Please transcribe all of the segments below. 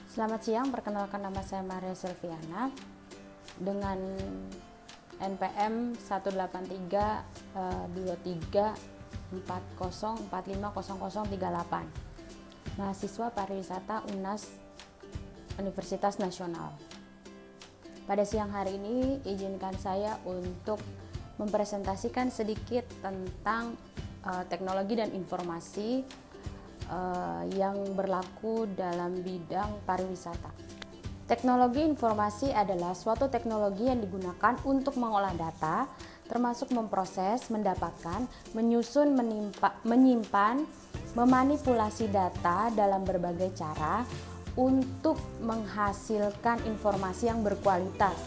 Selamat siang, perkenalkan nama saya Maria Silviana dengan NPM 1832340450038, mahasiswa pariwisata UNAS Universitas Nasional. Pada siang hari ini izinkan saya untuk mempresentasikan sedikit tentang teknologi dan informasi yang berlaku dalam bidang pariwisata. Teknologi informasi adalah suatu teknologi yang digunakan untuk mengolah data, termasuk memproses, mendapatkan, menyusun, menyimpan, memanipulasi data dalam berbagai cara untuk menghasilkan informasi yang berkualitas,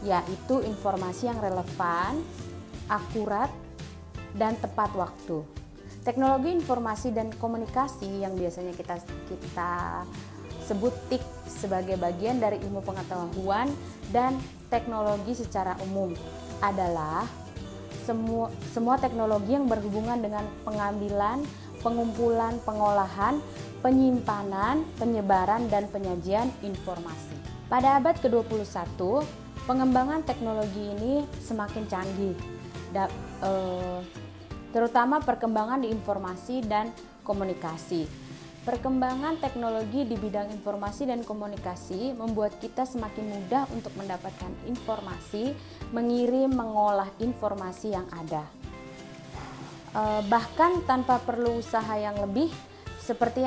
yaitu informasi yang relevan, akurat, dan tepat waktu. Teknologi informasi dan komunikasi yang biasanya kita sebut TIK sebagai bagian dari ilmu pengetahuan dan teknologi secara umum adalah semua teknologi yang berhubungan dengan pengambilan, pengumpulan, pengolahan, penyimpanan, penyebaran, dan penyajian informasi. Pada abad ke-21, pengembangan teknologi ini semakin canggih, terutama perkembangan di informasi dan komunikasi. Perkembangan teknologi di bidang informasi dan komunikasi membuat kita semakin mudah untuk mendapatkan informasi, mengirim, mengolah informasi yang ada. Bahkan tanpa perlu usaha yang lebih, seperti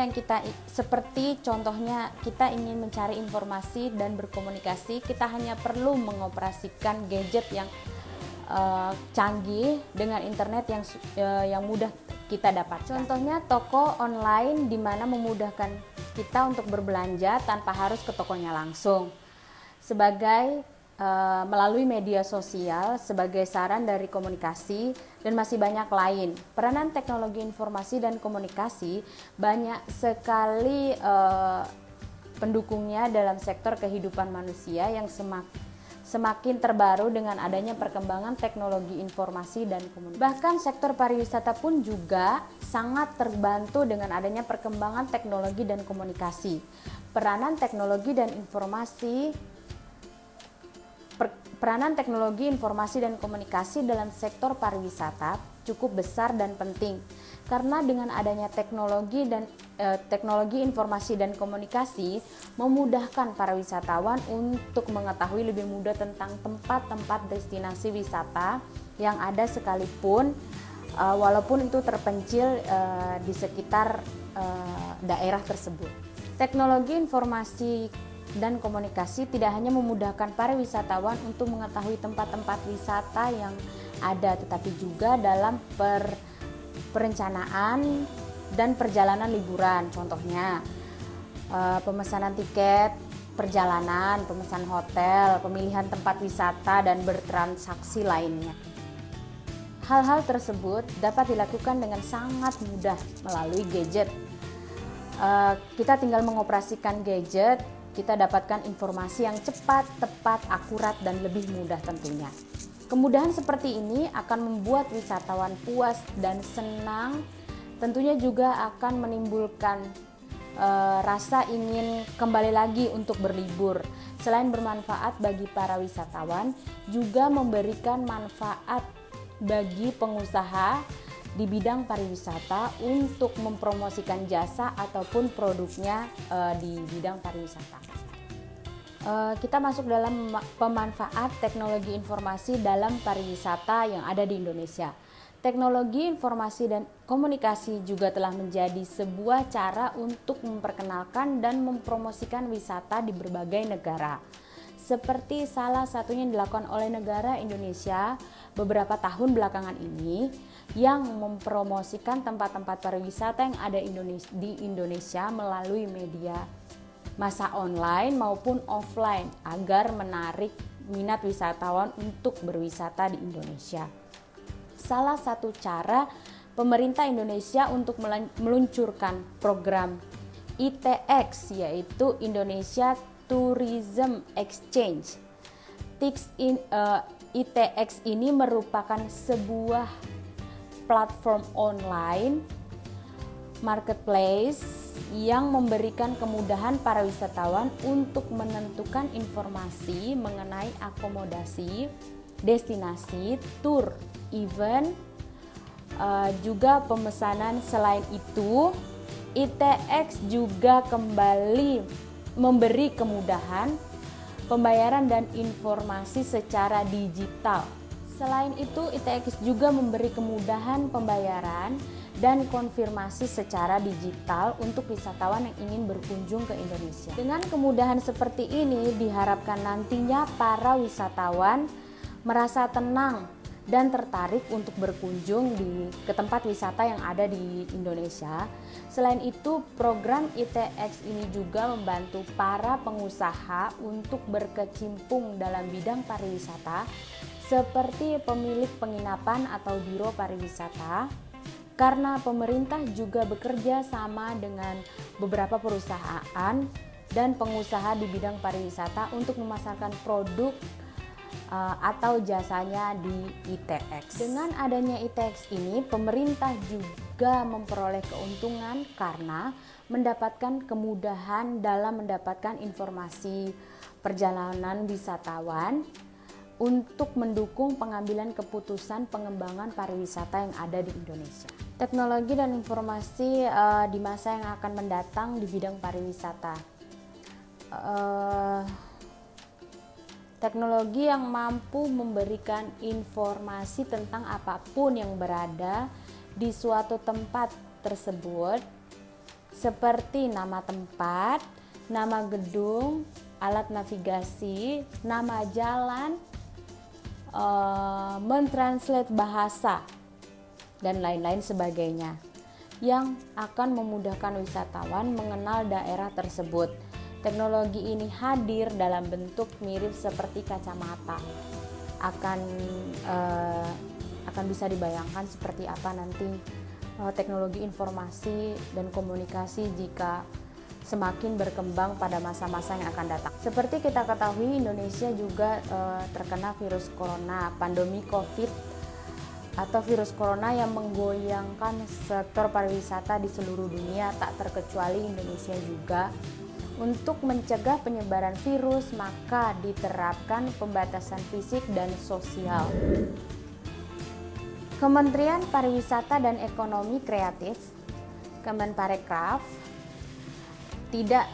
contohnya kita ingin mencari informasi dan berkomunikasi, kita hanya perlu mengoperasikan gadget yang canggih dengan internet yang mudah kita dapatkan. Contohnya toko online di mana memudahkan kita untuk berbelanja tanpa harus ke tokonya langsung. Melalui media sosial sebagai saran dari komunikasi dan masih banyak lain. Peranan teknologi informasi dan komunikasi banyak sekali pendukungnya dalam sektor kehidupan manusia yang semakin terbaru dengan adanya perkembangan teknologi informasi dan komunikasi. Bahkan sektor pariwisata pun juga sangat terbantu dengan adanya perkembangan teknologi dan komunikasi. Peranan teknologi informasi dan komunikasi dalam sektor pariwisata cukup besar dan penting. Karena dengan adanya teknologi informasi dan komunikasi memudahkan para wisatawan untuk mengetahui lebih mudah tentang tempat-tempat destinasi wisata yang ada sekalipun walaupun itu terpencil di sekitar daerah tersebut. Teknologi informasi dan komunikasi tidak hanya memudahkan para wisatawan untuk mengetahui tempat-tempat wisata yang ada, tetapi juga dalam perencanaan dan perjalanan liburan. Contohnya pemesanan tiket perjalanan, pemesanan hotel, pemilihan tempat wisata, dan bertransaksi lainnya. Hal-hal tersebut dapat dilakukan dengan sangat mudah melalui gadget. Kita tinggal mengoperasikan gadget, kita dapatkan informasi yang cepat, tepat, akurat, dan lebih mudah tentunya. Kemudahan seperti ini akan membuat wisatawan puas dan senang, tentunya juga akan menimbulkan rasa ingin kembali lagi untuk berlibur. Selain bermanfaat bagi para wisatawan, juga memberikan manfaat bagi pengusaha di bidang pariwisata untuk mempromosikan jasa ataupun produknya di bidang pariwisata. Kita masuk dalam pemanfaat teknologi informasi dalam pariwisata yang ada di Indonesia. Teknologi informasi dan komunikasi juga telah menjadi sebuah cara untuk memperkenalkan dan mempromosikan wisata di berbagai negara. Seperti salah satunya yang dilakukan oleh negara Indonesia beberapa tahun belakangan ini, yang mempromosikan tempat-tempat pariwisata yang ada di Indonesia melalui media massa online maupun offline agar menarik minat wisatawan untuk berwisata di Indonesia. Salah satu cara pemerintah Indonesia untuk meluncurkan program ITX, yaitu Indonesia Tourism Exchange. ITX ini merupakan sebuah platform online marketplace yang memberikan kemudahan para wisatawan untuk menentukan informasi mengenai akomodasi, destinasi, tour, event, juga pemesanan. Selain itu, ITX juga kembali memberi kemudahan pembayaran dan informasi secara digital. Selain itu, ITX juga memberi kemudahan pembayaran dan konfirmasi secara digital untuk wisatawan yang ingin berkunjung ke Indonesia. Dengan kemudahan seperti ini, diharapkan nantinya para wisatawan merasa tenang dan tertarik untuk berkunjung ke tempat wisata yang ada di Indonesia. Selain itu, program ITX ini juga membantu para pengusaha untuk berkecimpung dalam bidang pariwisata seperti pemilik penginapan atau biro pariwisata, karena pemerintah juga bekerja sama dengan beberapa perusahaan dan pengusaha di bidang pariwisata untuk memasarkan produk atau jasanya di ITX. Dengan adanya ITX ini, pemerintah juga memperoleh keuntungan karena mendapatkan kemudahan dalam mendapatkan informasi perjalanan wisatawan untuk mendukung pengambilan keputusan pengembangan pariwisata yang ada di Indonesia. Teknologi dan informasi di masa yang akan mendatang di bidang pariwisata. Teknologi yang mampu memberikan informasi tentang apapun yang berada di suatu tempat tersebut, seperti nama tempat, nama gedung, alat navigasi, nama jalan, mentranslate bahasa, dan lain-lain sebagainya, yang akan memudahkan wisatawan mengenal daerah tersebut. Teknologi ini hadir dalam bentuk mirip seperti kacamata. Akan bisa dibayangkan seperti apa nanti teknologi informasi dan komunikasi jika semakin berkembang pada masa-masa yang akan datang. Seperti kita ketahui, Indonesia juga terkena virus corona, pandemi COVID atau virus corona yang menggoyangkan sektor pariwisata di seluruh dunia, tak terkecuali Indonesia juga. Untuk mencegah penyebaran virus, maka diterapkan pembatasan fisik dan sosial. Kementerian Pariwisata dan Ekonomi Kreatif, Kemenparekraf, tidak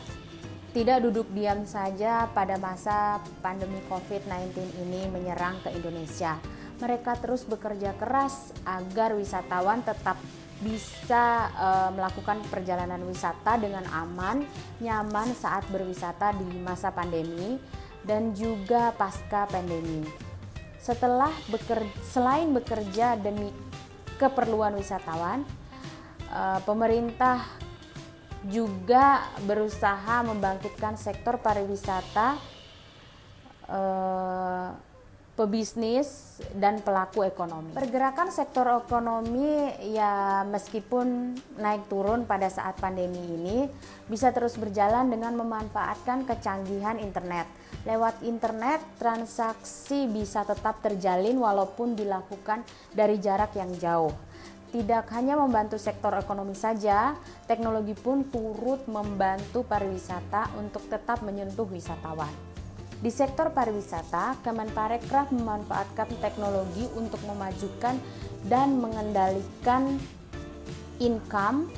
duduk diam saja pada masa pandemi COVID-19 ini menyerang ke Indonesia. Mereka terus bekerja keras agar wisatawan tetap bisa melakukan perjalanan wisata dengan aman, nyaman saat berwisata di masa pandemi dan juga pasca pandemi. Selain bekerja demi keperluan wisatawan, pemerintah juga berusaha membangkitkan sektor pariwisata, pebisnis, dan pelaku ekonomi. Pergerakan sektor ekonomi ya meskipun naik turun pada saat pandemi ini bisa terus berjalan dengan memanfaatkan kecanggihan internet. Lewat internet, transaksi bisa tetap terjalin walaupun dilakukan dari jarak yang jauh. Tidak hanya membantu sektor ekonomi saja, teknologi pun turut membantu pariwisata untuk tetap menyentuh wisatawan. Di sektor pariwisata, Kemenparekraf memanfaatkan teknologi untuk memajukan dan mengendalikan income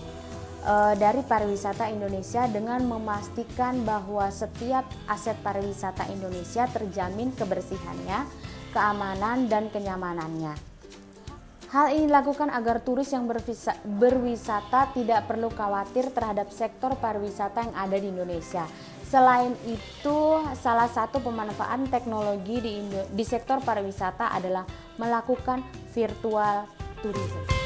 dari pariwisata Indonesia dengan memastikan bahwa setiap aset pariwisata Indonesia terjamin kebersihannya, keamanan, dan kenyamanannya. Hal ini dilakukan agar turis yang berwisata tidak perlu khawatir terhadap sektor pariwisata yang ada di Indonesia. Selain itu, salah satu pemanfaatan teknologi di sektor pariwisata adalah melakukan virtual tourism.